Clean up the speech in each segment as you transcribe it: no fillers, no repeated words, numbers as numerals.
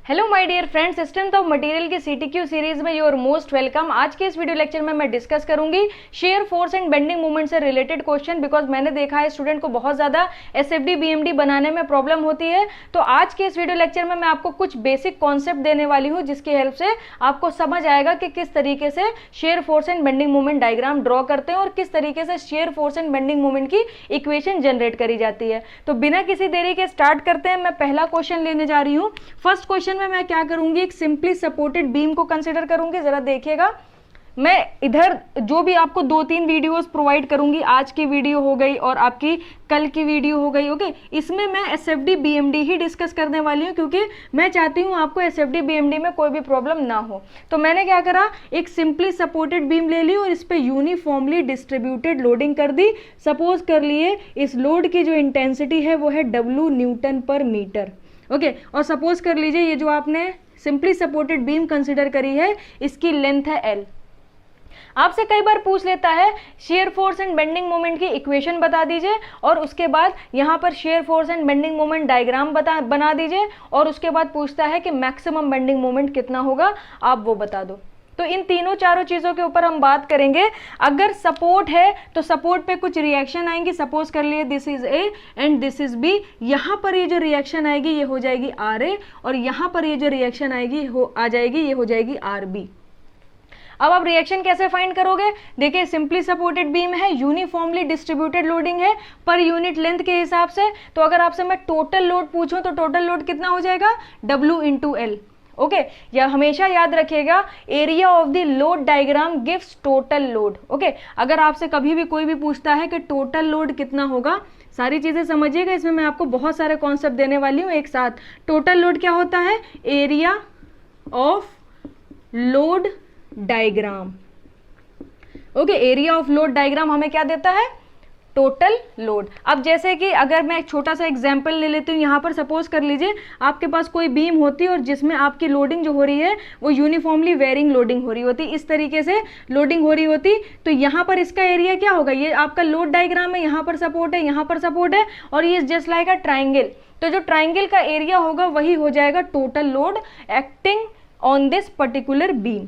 Hello my dear friends, strength of material की CTQ series में your most welcome. आज के इस वीडियो लेक्चर में मैं डिस्कस करूंगी shear force and bending movement से रिलेटेड क्वेश्चन, बिकॉज मैंने देखा है स्टूडेंट को बहुत ज्यादा एसएफडी बीएमडी बनाने में प्रॉब्लम होती है। तो आज के इस वीडियो लेक्चर में मैं आपको कुछ बेसिक कॉन्सेप्ट देने वाली हूँ जिसकी हेल्प से आपको समझ आएगा कि किस तरीके से share force and bending movement diagram draw करते हैं और किस तरीके से share force and bending movement की इक्वेशन जनरेट करी जाती है। तो बिना किसी देरी के स्टार्ट करते हैं। मैं पहला क्वेश्चन लेने जा रही हूँ। फर्स्ट क्वेश्चन में मैं क्या करूंगी, एक सिंपली सपोर्टेड बीम को कंसीडर करूंगी। जरा देखिएगा, मैं इधर जो भी आपको 2-3 वीडियोस प्रोवाइड करूंगी, आज की वीडियो हो गई और आपकी कल की वीडियो हो गई, ओके। इसमें मैं एसएफडी बीएमडी ही डिस्कस करने वाली हूं क्योंकि मैं चाहती हूं आपको एसएफडी बीएमडी में कोई भी प्रॉब्लम ना हो। तो मैंने क्या करा, एक सिंपली सपोर्टेड बीम ले ली और इस पे यूनिफॉर्मली डिस्ट्रीब्यूटेड लोडिंग कर दी। सपोज कर लिए इस लोड की जो इंटेंसिटी है वो है W न्यूटन पर मीटर, ओके। और सपोज कर लीजिए ये जो आपने सिंपली सपोर्टेड बीम कंसिडर करी है इसकी लेंथ है L। आपसे कई बार पूछ लेता है share force and bending moment की इक्वेशन बता दीजिए और उसके बाद यहाँ पर share force and bending moment diagram बना दीजिए और उसके बाद पूछता है कि मैक्सिमम बेंडिंग मोमेंट कितना होगा, आप वो बता दो। तो इन तीनों चारों चीजों के ऊपर हम बात करेंगे। अगर सपोर्ट है तो सपोर्ट पे कुछ रिएक्शन आएंगी। सपोज कर लिए this is A and this is B. यहां पर ये जो रिएक्शन आएगी ये हो जाएगी RA और यहां पर ये जो रिएक्शन आएगी ये हो जाएगी RB। अब आप रिएक्शन कैसे फाइंड करोगे? देखिए, सिंपली सपोर्टेड बीम है, यूनिफॉर्मली डिस्ट्रीब्यूटेड लोडिंग है पर यूनिट लेंथ के हिसाब से। तो अगर आपसे मैं टोटल लोड पूछूं तो टोटल लोड कितना हो जाएगा? W into L, okay. या हमेशा याद रखिएगा, area of the load diagram gives total load, okay. अगर आपसे कभी भी कोई भी पूछता है कि टोटल लोड कितना होगा, सारी चीजें समझिएगा, इसमें मैं आपको बहुत सारे कॉन्सेप्ट देने वाली हूं एक साथ। टोटल लोड क्या होता है? Area of load diagram, okay. Area of load diagram हमें क्या देता है? Total load. अब जैसे कि अगर मैं एक छोटा सा एग्जांपल ले लेती हूँ, यहाँ पर सपोज कर लीजिए आपके पास कोई बीम होती है और जिसमें आपकी लोडिंग जो हो रही है वो यूनिफॉर्मली वेरिंग लोडिंग हो रही होती, इस तरीके से लोडिंग हो रही होती। तो यहाँ पर इसका एरिया क्या होगा? ये आपका लोड डायग्राम है, यहाँ पर सपोर्ट है, यहाँ पर सपोर्ट है और ये जस्ट लाइक अ ट्राइंगल। तो जो ट्राइंगल का एरिया होगा वही हो जाएगा total load acting on this particular beam,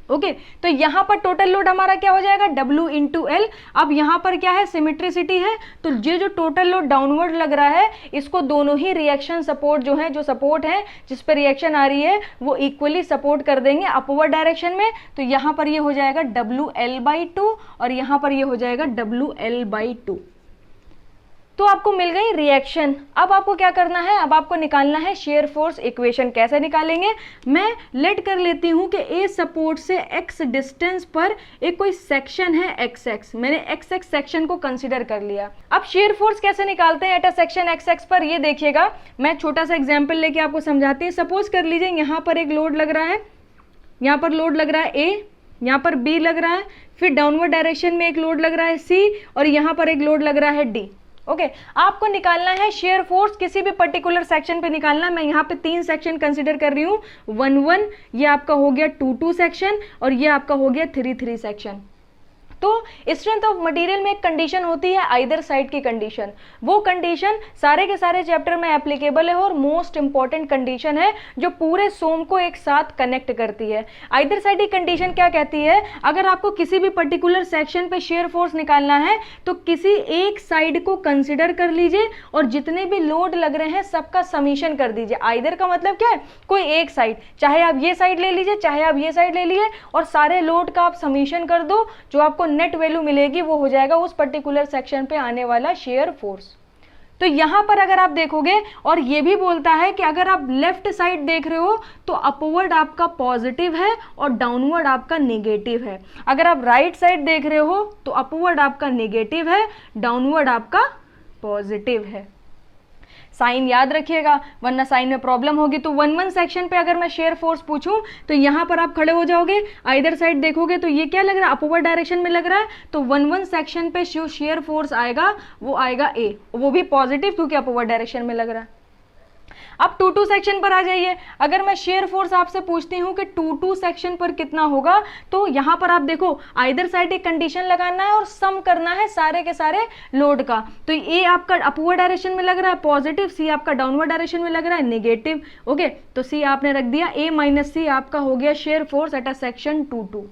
okay. तो यहां पर टोटल लोड हमारा क्या हो जाएगा? W into L। अब यहां पर क्या है? सिमेट्रिसिटी है। तो ये जो टोटल लोड डाउनवर्ड लग रहा है इसको दोनों ही रिएक्शन सपोर्ट जो है, जो सपोर्ट है जिस पर रिएक्शन आ रही है वो इक्वली सपोर्ट कर देंगे अपवर्ड डायरेक्शन में। तो यहां पर ये हो जाएगा WL/2 और यहां पर ये हो जाएगा WL/2। तो आपको मिल गई रिएक्शन। अब आपको क्या करना है? अब आपको निकालना है शेयर फोर्स इक्वेशन। कैसे निकालेंगे? मैं लेट कर लेती हूं कि ए सपोर्ट से x डिस्टेंस पर एक कोई सेक्शन है XX। मैंने XX सेक्शन को कंसीडर कर लिया। अब शेयर फोर्स कैसे निकालते हैं एट अ सेक्शन XX पर, ये देखिएगा। मैं छोटा सा एग्जाम्पल लेके आपको समझाती हूँ। सपोज कर लीजिए यहाँ पर एक लोड लग रहा है, यहाँ पर लोड लग रहा है A, यहाँ पर B लग रहा है, फिर डाउनवर्ड डायरेक्शन में एक लोड लग रहा है C और यहाँ पर एक लोड लग रहा है D, ओके। आपको निकालना है शेयर फोर्स किसी भी पर्टिकुलर सेक्शन पे निकालना। मैं यहाँ पे 3 सेक्शन कंसीडर कर रही हूँ। 1-1, ये आपका हो गया 2-2 सेक्शन और ये आपका हो गया 3-3 सेक्शन। तो स्ट्रेंथ ऑफ मटेरियल में एक कंडीशन होती है आइदर साइड की कंडीशन। वो कंडीशन सारे के सारे चैप्टर में एप्लीकेबल है और मोस्ट इंपॉर्टेंट कंडीशन है जो पूरे सोम को एक साथ कनेक्ट करती है। आइदर साइड की कंडीशन क्या कहती है? अगर आपको किसी भी पर्टिकुलर सेक्शन पे शेयर फोर्स निकालना है तो किसी एक साइड को कंसिडर कर लीजिए और जितने भी लोड लग रहे हैं सबका समीशन कर दीजिए। आइदर का मतलब क्या है? कोई एक साइड, चाहे आप ये साइड ले लीजिए चाहे आप ये साइड ले लीजिए और सारे लोड का आप समीशन कर दो। जो आपको नेट वैल्यू मिलेगी वो हो जाएगा उस पर्टिकुलर सेक्शन पे आने वाला शेयर फोर्स। तो यहां पर अगर आप देखोगे और ये भी बोलता है कि अगर आप लेफ्ट साइड देख रहे हो तो अपवर्ड आपका पॉजिटिव है और डाउनवर्ड आपका नेगेटिव है। अगर आप राइट साइड देख रहे हो तो अपवर्ड आपका नेगेटिव है, डाउनवर्ड आपका पॉजिटिव है। साइन याद रखिएगा वरना साइन में प्रॉब्लम होगी। तो 1-1 सेक्शन पे अगर मैं शेयर फोर्स पूछूं तो यहां पर आप खड़े हो जाओगे, आइदर साइड देखोगे तो ये क्या लग रहा है? अपवर्ड डायरेक्शन में लग रहा है। तो 1-1 सेक्शन पे जो शेयर फोर्स आएगा वो आएगा A, वो भी पॉजिटिव क्योंकि अपवर्ड डायरेक्शन में लग रहा है। अब 2-2 सेक्शन पर आ जाइए। अगर मैं शेयर फोर्स आपसे पूछती हूँ कि 2-2 सेक्शन पर कितना होगा, तो यहाँ पर आप देखो आइदर साइड एक कंडीशन लगाना है और सम करना है सारे के सारे लोड का। तो ए आपका अपवर्ड डायरेक्शन में लग रहा है पॉजिटिव, सी आपका डाउनवर्ड डायरेक्शन में लग रहा है नेगेटिव। ओके, तो सी आपने रख दिया, ए माइनस सी आपका हो गया share force at a section 2-2।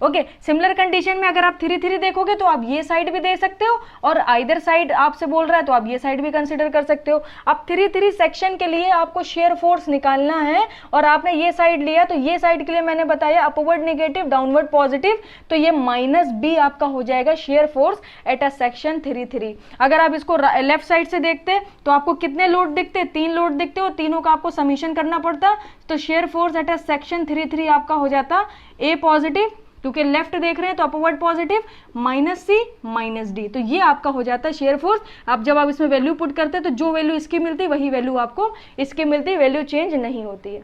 Okay, similar condition में अगर आप 3-3 देखोगे तो आप ये साइड भी दे सकते हो, और आइदर साइड आपसे बोल रहा है तो आप ये साइड भी कंसिडर कर सकते हो। अब 3-3 सेक्शन के लिए आपको शेयर फोर्स निकालना है, और आपने ये साइड लिया, तो ये साइड के लिए मैंने बताया अपवर्ड नेगेटिव, डाउनवर्ड पॉजिटिव, तो ये माइनस बी आपका हो जाएगा share force at a section 3-3। अगर आप इसको लेफ्ट साइड से देखते तो आपको कितने लोड दिखते, 3 लोड दिखते, और तीनों का आपको समीशन करना पड़ता, तो share force at a section 3-3 आपका हो जाता ए पॉजिटिव, क्योंकि लेफ्ट देख रहे हैं तो अपवर्ड पॉजिटिव, माइनस सी माइनस डी, तो ये आपका हो जाता है शेयर फोर्स। अब जब आप इसमें वैल्यू पुट करते हैं तो जो वैल्यू इसकी मिलती है वही वैल्यू आपको इसकी मिलती है, वैल्यू चेंज नहीं होती है।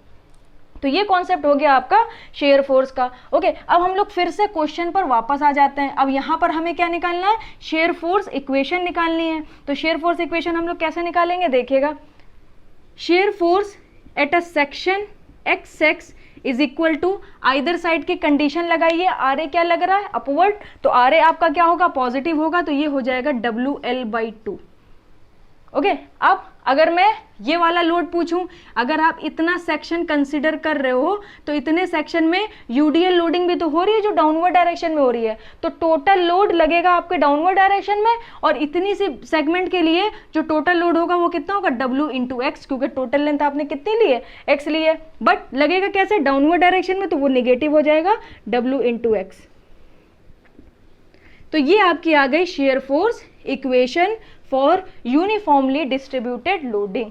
तो ये कॉन्सेप्ट हो गया आपका शेयर फोर्स का। ओके, अब हम लोग फिर से क्वेश्चन पर वापस आ जाते हैं। अब यहाँ पर हमें क्या निकालना है, शेयर फोर्स इक्वेशन निकालनी है। तो शेयर फोर्स इक्वेशन हम लोग कैसे निकालेंगे, देखिएगा, shear force at a section X X is equal to, either side की कंडीशन लगाइए, आर ए क्या लग रहा है अपवर्ड, तो आर ए आपका क्या होगा पॉजिटिव होगा, तो ये हो जाएगा WL/2। ओके, अब अगर मैं ये वाला लोड पूछूं, अगर आप इतना सेक्शन कंसिडर कर रहे हो तो इतने सेक्शन में यूडीएल लोडिंग भी तो हो रही है जो डाउनवर्ड डायरेक्शन में हो रही है, तो टोटल लोड लगेगा आपके डाउनवर्ड डायरेक्शन में, और इतनी सी सेगमेंट के लिए जो टोटल लोड होगा वो कितना होगा W/X, क्योंकि टोटल लेंथ आपने कितनी ली है, X ली है, बट लगेगा कैसे डाउनवर्ड डायरेक्शन में, तो वो नेगेटिव हो जाएगा W/X। तो ये आपकी आ गई shear force equation for uniformly distributed loading.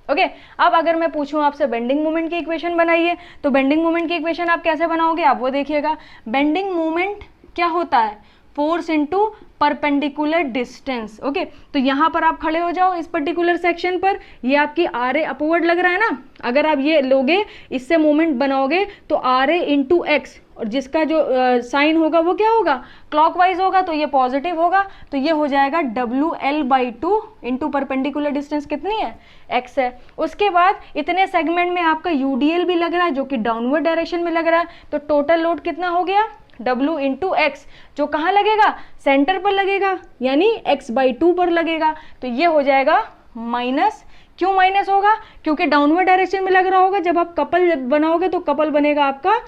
Okay, अब अगर मैं पूछूं आपसे बेंडिंग मोमेंट की इक्वेशन बनाइए, तो बेंडिंग मोमेंट की इक्वेशन आप कैसे बनाओगे, आप वो देखिएगा। बेंडिंग मोमेंट क्या होता है, force into perpendicular distance. Okay, तो यहां पर आप खड़े हो जाओ इस पर्टिकुलर सेक्शन पर, ये आपकी आर ए अपवर्ड लग रहा है ना, अगर आप ये लोगे इससे मोमेंट बनाओगे तो आर ए इंटू एक्स, और जिसका जो साइन होगा वो क्या होगा क्लॉकवाइज होगा, तो ये पॉजिटिव होगा, तो ये हो जाएगा WL/2 इंटू परपेंडिकुलर डिस्टेंस कितनी है x है। उसके बाद इतने सेगमेंट में आपका यूडीएल भी लग रहा है जो कि डाउनवर्ड डायरेक्शन में लग रहा है, तो टोटल लोड कितना हो गया W/X, जो कहाँ लगेगा सेंटर पर लगेगा, यानी x/2 पर लगेगा, तो ये हो जाएगा माइनस। क्यों माइनस होगा, क्योंकि डाउनवर्ड डायरेक्शन में लग रहा होगा, जब आप कपल बनाओगे तो कपल बनेगा आपका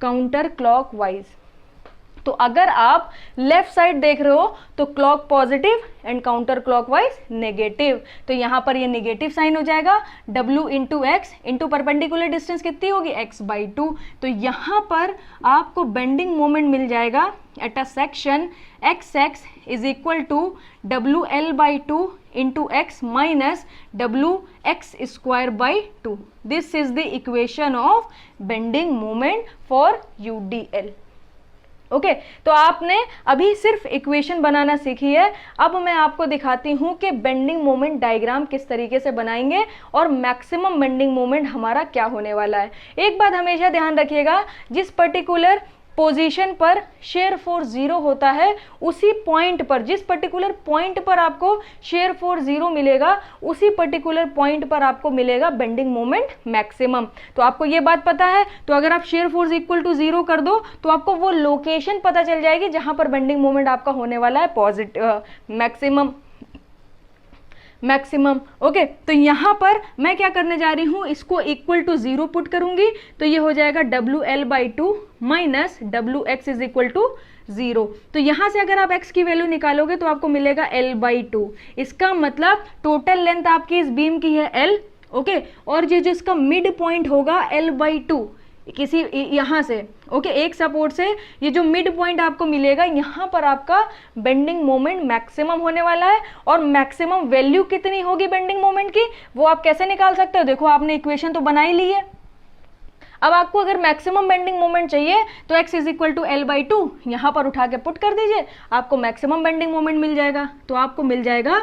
काउंटर क्लॉकवाइज। तो अगर आप लेफ्ट साइड देख रहे हो तो clock positive and counter clockwise negative, तो यहां पर ये नेगेटिव साइन हो जाएगा, W/X इंटू परपेंडिकुलर डिस्टेंस कितनी होगी x/2, तो यहां पर आपको बेंडिंग मोमेंट मिल जाएगा at a section XX is equal to WL/2 into x minus WX²/2। This is the equation of bending moment for UDL। Okay, तो आपने अभी सिर्फ इक्वेशन बनाना सीखी है। अब मैं आपको दिखाती हूं कि बेंडिंग मोमेंट डायग्राम किस तरीके से बनाएंगे और मैक्सिमम बेंडिंग मोमेंट हमारा क्या होने वाला है। एक बात हमेशा ध्यान रखिएगा, जिस पर्टिकुलर पोजीशन पर शेयर फोर्स 0 होता है, उसी पॉइंट पर, जिस पर्टिकुलर पॉइंट पर आपको शेयर फोर्स 0 मिलेगा, उसी पर्टिकुलर पॉइंट पर आपको मिलेगा बेंडिंग मोमेंट मैक्सिमम। तो आपको ये बात पता है, तो अगर आप शेयर फोर्स इक्वल टू 0 कर दो तो आपको वो लोकेशन पता चल जाएगी जहां पर बेंडिंग मोमेंट आपका होने वाला है पॉजिटिव मैक्सिमम। ओके, तो यहां पर मैं क्या करने जा रही हूं, इसको इक्वल टू 0 पुट करूंगी, तो ये हो जाएगा WL/2 minus WX is equal to 0। तो यहां से अगर आप x की वैल्यू निकालोगे तो आपको मिलेगा L/2। इसका मतलब टोटल लेंथ आपकी इस बीम की है L। ओके, और ये जो इसका मिड पॉइंट होगा L/2 किसी यहां से, ओके, एक सपोर्ट से ये जो मिड पॉइंट आपको मिलेगा, यहां पर आपका बेंडिंग मोमेंट मैक्सिमम होने वाला है। और मैक्सिमम वैल्यू कितनी होगी बेंडिंग मोमेंट की, वो आप कैसे निकाल सकते हो, देखो आपने इक्वेशन तो बना ही ली है। अब आपको अगर मैक्सिमम बेंडिंग मोमेंट चाहिए तो x is equal to L/2 यहां पर उठा के पुट कर दीजिए, आपको मैक्सिमम बेंडिंग मोमेंट मिल जाएगा। तो आपको मिल जाएगा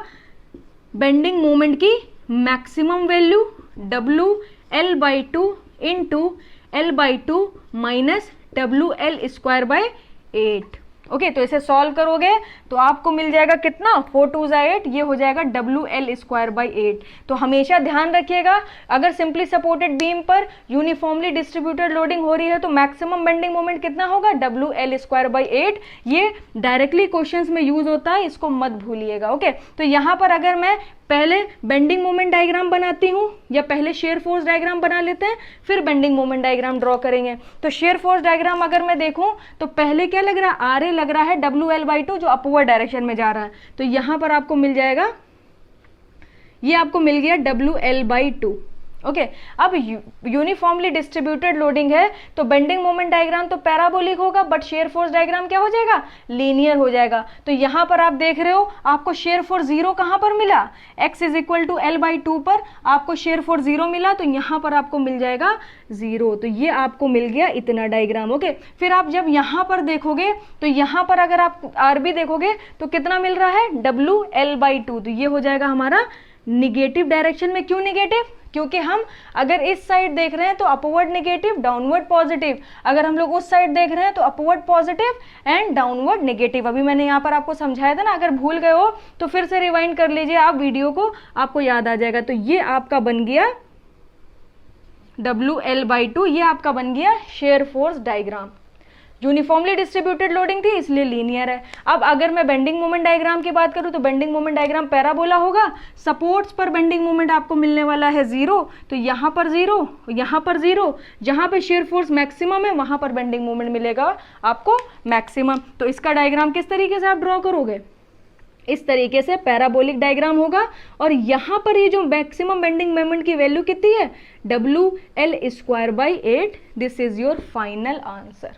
बेंडिंग मोमेंट की maximum value WL/2 into L/2 minus WL² 8। Okay तो इसे सॉल्व करोगे तो आपको मिल जाएगा कितना, 4 2 8, ये हो जाएगा WL²/8। तो हमेशा ध्यान रखिएगा, अगर सिंपली सपोर्टेड बीम पर यूनिफॉर्मली डिस्ट्रीब्यूटेड लोडिंग हो रही है तो मैक्सिमम बेंडिंग मोमेंट कितना होगा, WL²/8। ये डायरेक्टली क्वेश्चंस में यूज होता है, इसको मत भूलिएगा। ओके तो यहां पर अगर मैं पहले बेंडिंग मोमेंट डायग्राम बनाती हूं, या पहले शेयर फोर्स डायग्राम बना लेते हैं फिर बेंडिंग मोमेंट डायग्राम ड्रॉ करेंगे। तो शेयर फोर्स डायग्राम अगर मैं देखूं तो पहले क्या लग रहा है, RA लग रहा है WL/2 जो अपवर्ड डायरेक्शन में जा रहा है। तो यहां पर आपको मिल जाएगा, ये आपको मिल गया WL/2। ओके अब यूनिफॉर्मली डिस्ट्रीब्यूटेड लोडिंग है तो बेंडिंग मोमेंट डायग्राम तो पैराबोलिक होगा, बट शेयर फोर्स डायग्राम क्या हो जाएगा, लीनियर हो जाएगा। तो यहां पर आप देख रहे हो आपको शेयर फोर्स 0 कहां पर मिला, x = L/2 पर आपको शेयर फोर्स 0 मिला, तो यहां पर आपको मिल जाएगा 0। तो ये आपको मिल गया इतना डायग्राम। ओके फिर आप जब यहां पर देखोगे तो यहां पर अगर आप RB देखोगे तो कितना मिल रहा है, WL/2। तो ये हो जाएगा हमारा निगेटिव डायरेक्शन में। क्यों निगेटिव, क्योंकि हम अगर इस साइड देख रहे हैं तो अपवर्ड नेगेटिव, डाउनवर्ड पॉजिटिव, अगर हम लोग उस साइड देख रहे हैं तो upward positive and downward negative. अभी मैंने यहाँ पर आपको समझाया था ना, अगर भूल गए हो तो फिर से रिवाइंड कर लीजिए आप वीडियो को, आपको याद आ जाएगा। तो ये आपका बन गया WL/2, ये आपका बन गया shear force diagram. Uniformly distributed loading थी इसलिए लीनियर है। अब अगर मैं बेंडिंग मोमेंट डायग्राम की बात करूं तो बेंडिंग मोमेंट डायग्राम पैराबोला होगा, सपोर्ट्स पर बेंडिंग मोमेंट आपको मिलने वाला है 0, तो यहां पर 0, यहां पर 0, जहां पे शेयर फोर्स मैक्सिमम है वहां पर बेंडिंग मोमेंट मिलेगा आपको मैक्सिमम। तो इसका डायग्राम किस तरीके से आप ड्रॉ करोगे, इस तरीके से पैराबोलिक डायग्राम होगा। और यहां पर ये जो मैक्सिमम बेंडिंग मोमेंट की वैल्यू कितनी है, WL²/8। This is your final answer.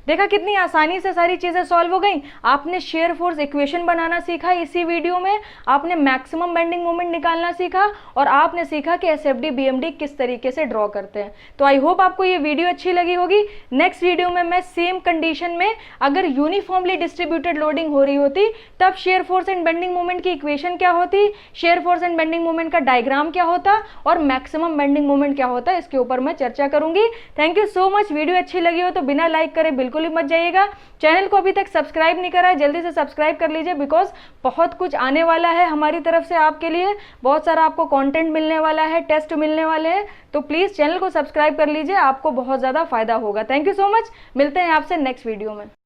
देखा कितनी आसानी से सारी चीजें सॉल्व हो गई। आपने शेयर फोर्स इक्वेशन बनाना सीखा इसी वीडियो में, आपने मैक्सिमम बेंडिंग मोमेंट निकालना सीखा, और आपने सीखा कि SFD BMD किस तरीके से ड्रॉ करते हैं। तो आई होप आपको ये वीडियो अच्छी लगी होगी। नेक्स्ट वीडियो में मैं सेम कंडीशन में अगर यूनिफॉर्मली डिस्ट्रीब्यूटेड लोडिंग हो रही होती तब share force and bending moment की इक्वेशन क्या होती, share force and bending moment का डायग्राम क्या होता, और मैक्सिमम बेंडिंग मोमेंट क्या होता है, इसके ऊपर मैं चर्चा करूंगी। Thank you so much. Video अच्छी लगी हो तो बिना लाइक करे बिल्कुल ही मत जाइएगा। चैनल को अभी तक सब्सक्राइब नहीं करा है, जल्दी से सब्सक्राइब कर लीजिए, बिकॉज बहुत कुछ आने वाला है हमारी तरफ से आपके लिए, बहुत सारा आपको कंटेंट मिलने वाला है, टेस्ट मिलने वाले हैं। तो प्लीज चैनल को सब्सक्राइब कर लीजिए, आपको बहुत ज्यादा फायदा होगा। थैंक यू सो मच, मिलते हैं आपसे नेक्स्ट वीडियो में।